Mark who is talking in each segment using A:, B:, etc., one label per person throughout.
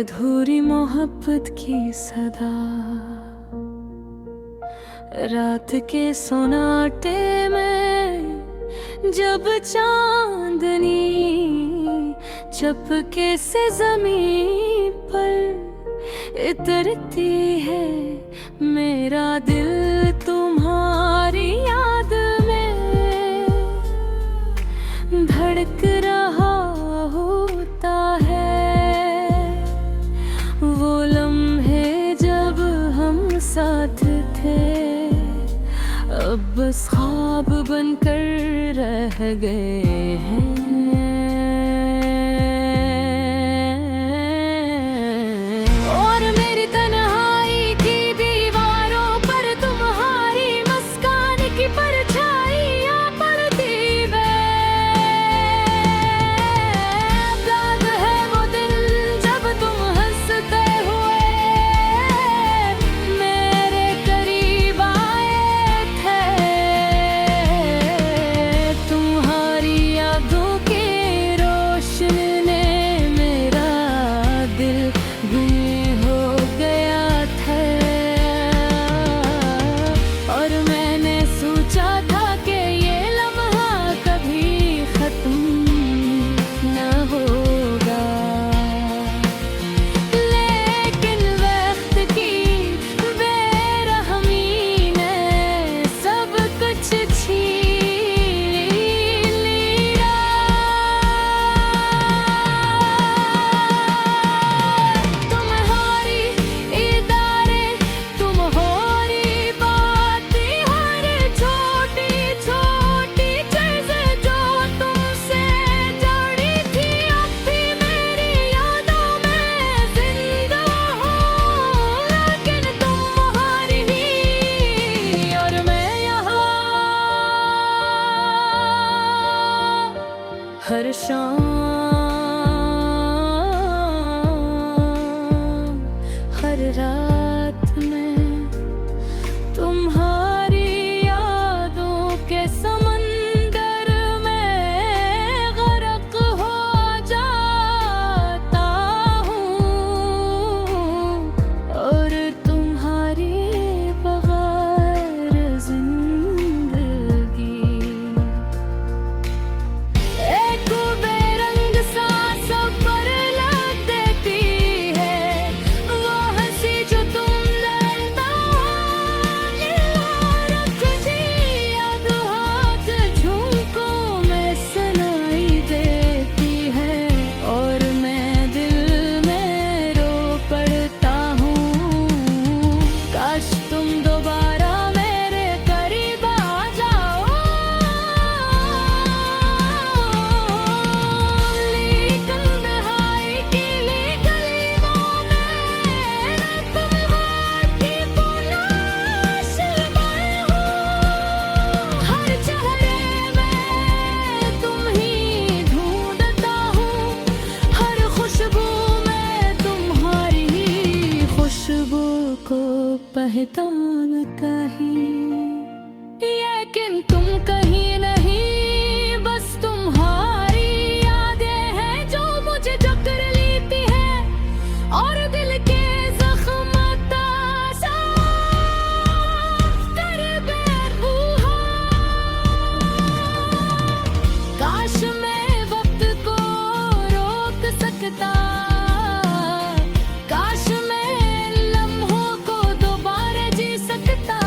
A: अधूरी मोहब्बत की सदा, रात के सोनाटे में जब चांदनी चपके से जमीन पर इतरती है, मेरा दिल तुम्हारी याद में धड़क रहा होता है। वो लम्हे जब हम साथ थे, अब बस ख्वाब बनकर रह गए हैं। और मेरी तन्हाई की दीवारों पर तुम्हारी मुस्कान की परछाइयां पड़ती है। याद है वो दिन जब तुम हंसते हुए मेरे करीब आए थे। तुम्हारी यादों की रोशनी ने मेरा दिल गुम हो गया था। और मैंने सोचा था कि ये लम्हा कभी खत्म न होगा, लेकिन वक्त की बेरहमी ने सब कुछ छीन लिया। तुम्हारी इदारे, तुम्हारी बातें, हर छोटी छोटी चीजें जो तुमसे जुड़ी थी, अब भी मेरी यादों में जिंदा हो। लेकिन तुम हारी ही और मैं यहाँ, हर शाम हर रात में तुम्हारी यादों के समंदर में गर्क हो जाता हूँ। और तुम्हारी बगैर जिंदगी एक बेरंग सा सफर लग देती है। वो हंसी जो तुम लड़ता रख दी, याद हाथ झुमकों में सुनाई देती है। और मैं दिल में रो पड़ता हूँ, काश तुम दोबारा मेरे करीब आ जाओ। लेकिन तन्हाई की गलियों में तुम्हारी तलाश में हूँ। हर चेहरे में तुम ही ढूंढता हूँ, हर खुशबू में तुम्हारी खुशबू को पहचानता ही। लेकिन तुम कहीं नहीं, बस तुम्हारी यादें हैं जो मुझे जकड़ लेती है। और दिल के जख्म ताज़ा कर बेरुहा। काश मैं वक्त को रोक सकता, काश मैं लम्हों को दोबारा जी सकता।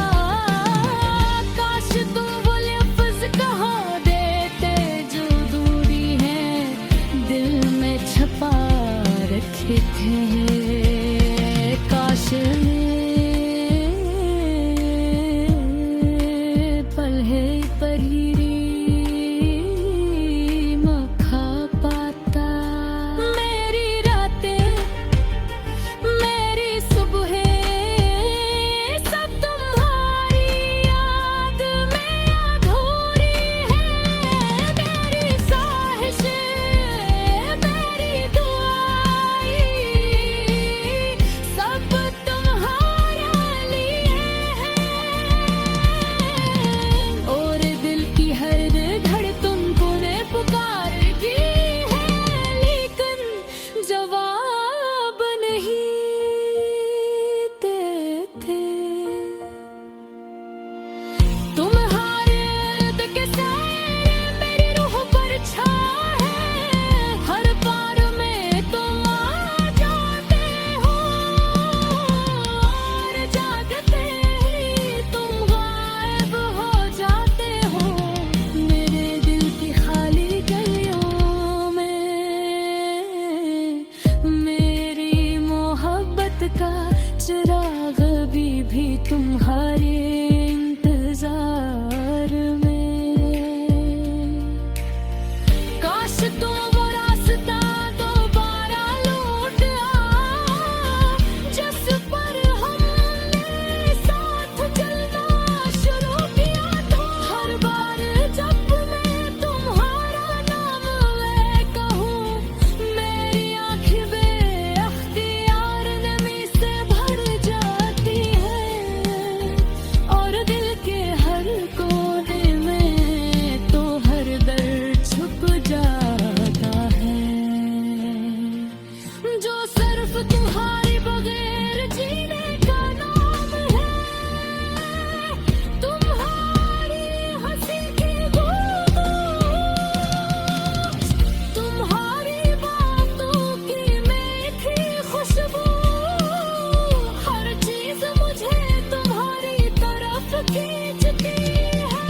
A: तुम्हारे इंतजार में। काश तुम वो रास्ता दोबारा लौट आओ, जिस पर हमने साथ चलना शुरू किया था। हर बार जब मैं तुम्हारा नाम मैं कहूँ, मेरी आँखें बेअख्तियार नमी से भर जाती है, और दिल के हर कोने में तो हर दर्द छुप जाता है, जो सिर्फ तुम्हारे बगैर जीने का नाम है। तुम्हारी हंसी की बूंदों, तुम्हारी बातों की मीठी खुशबू, हर चीज मुझे तुम्हारी तरफ खींचती है,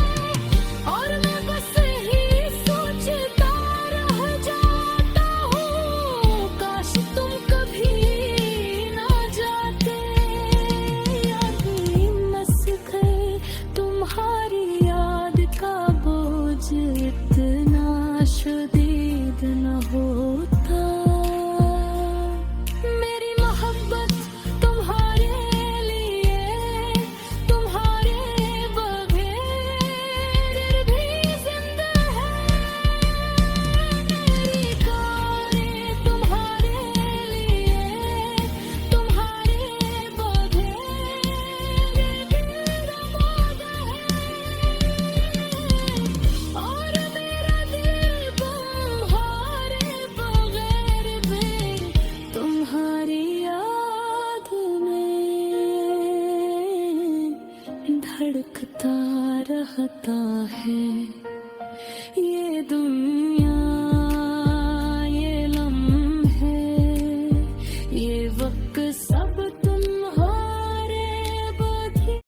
A: और मैं बस ही सोचता रह जाता हूँ, काश तुम कभी ना जाते। अभी मस्क है तुम्हारी याद का बोझ इतना शदीद न होता। मेरी मोहब्बत तुम्हारे लिए, तुम्हारे बगैर भी जिंदा है। मेरी कारें तुम्हारे लिए, तुम्हारे बगैर भी आबाद है, और मेरा दिल तुम्हारे बगैर भी तुम्हारी याद में धड़कता रहता है। ये दुनिया, ये लम्हे, ये वक्त सब तुम्हारे बगैर।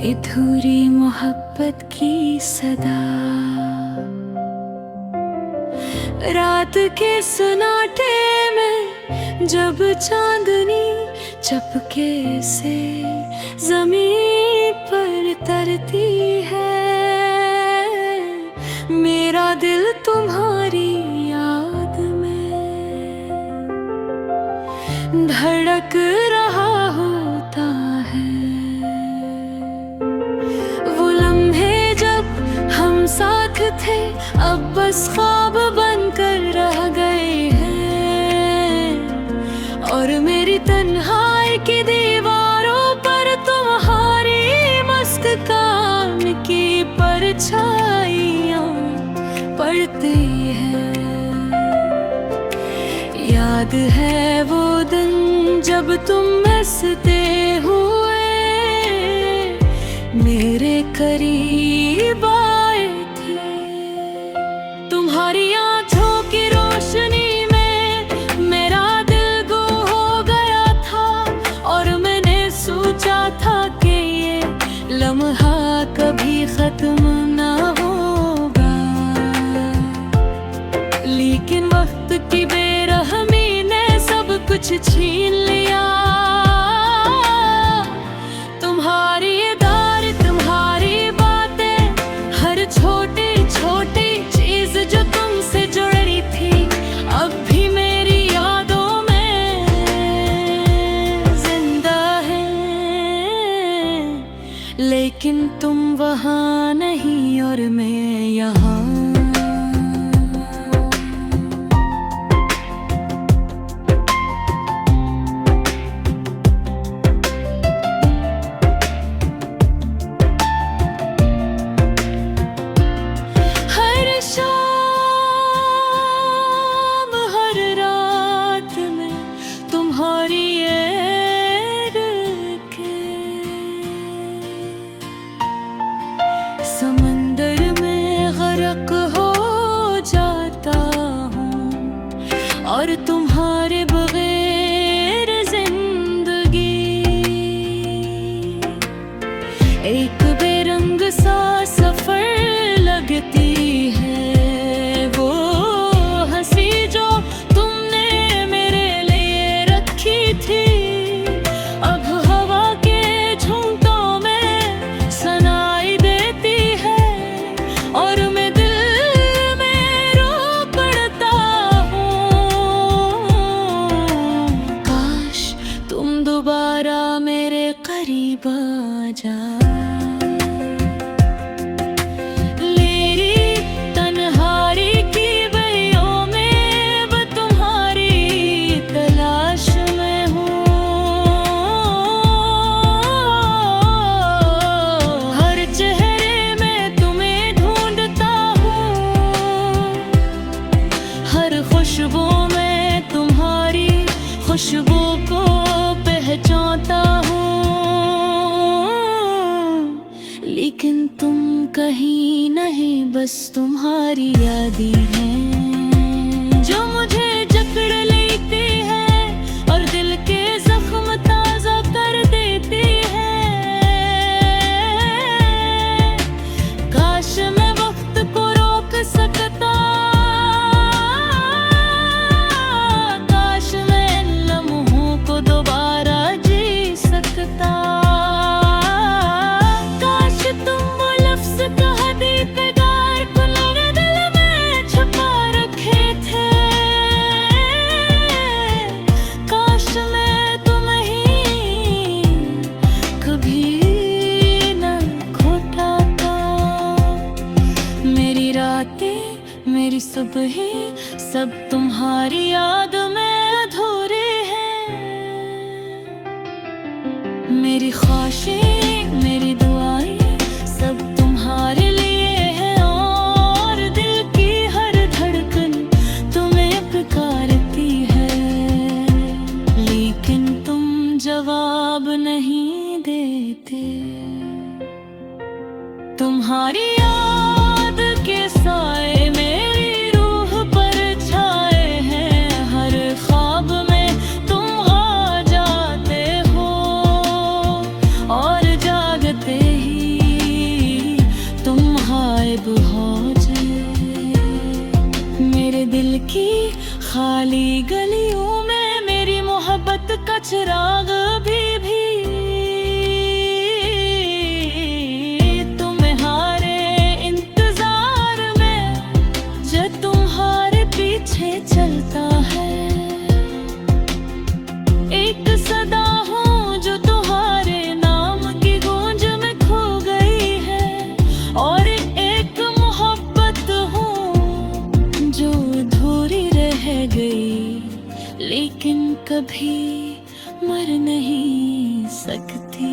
A: अधूरी मोहब्बत की सदा, रात के सन्नाटे में जब चांदनी चपके से जमीन पर तरती है, मेरा दिल तुम्हारी याद में धड़क रहा होता है। वो लम्हे जब हम साथ थे अब बस ख्वाब बनकर रह गए हैं, और मेरी तन्हाई की दीवारों पर तुम्हारी मुस्कान की परछाइयाँ पड़ती है। याद है वो दिन जब तुम हंसते हुए मेरे करीब आए थे। तुम्हारी आँखों की रोशनी में मेरा दिल गुम हो गया था, और मैंने सोचा था कि ये लम्हा कभी खत्म ना होगा, लेकिन वक्त की बेरहमी ने सब कुछ छीन लिया। तुम्हारी यादें, तुम्हारी बातें खुशबू को पहचानता हूँ, लेकिन तुम कहीं नहीं, बस तुम्हारी यादें हैं जो मुझे जकड़ लेती है और दिल के जख्म ताजा कर देती है। काश मैं वक्त को रोक सकता, काश मैं इन लम्हों को दोबारा जी सकता। काश तुम वो लफ्ज़ कह देते प्यार को मेरे दिल में छुपा रखे थे। काश मैं तुम्हें कभी न खोता था। मेरी रातें, मेरी सुबहें, सब तुम्हारी याद में अधूरे हैं। मेरी ख्वाहिशें, मेरी दुआएं, सब तुम्हारे लिए हैं और दिल की हर धड़कन तुम्हें पुकारती है। लेकिन तुम जवाब नहीं देते। तुम्हारी याद के साए मेरी रूह पर छाए हैं, हर ख्वाब में तुम आ जाते हो और जागते ही तुम गायब हो जाए। मेरे दिल की खाली गलियों में मेरी मोहब्बत का चिराग भी तुम्हारे इंतजार में जो तुम्हारे पीछे चलता है। एक सदा हूँ जो तुम्हारे नाम की गूंज में खो गई है और एक मोहब्बत हूँ जो अधूरी रह गई, लेकिन कभी मर नहीं सकती।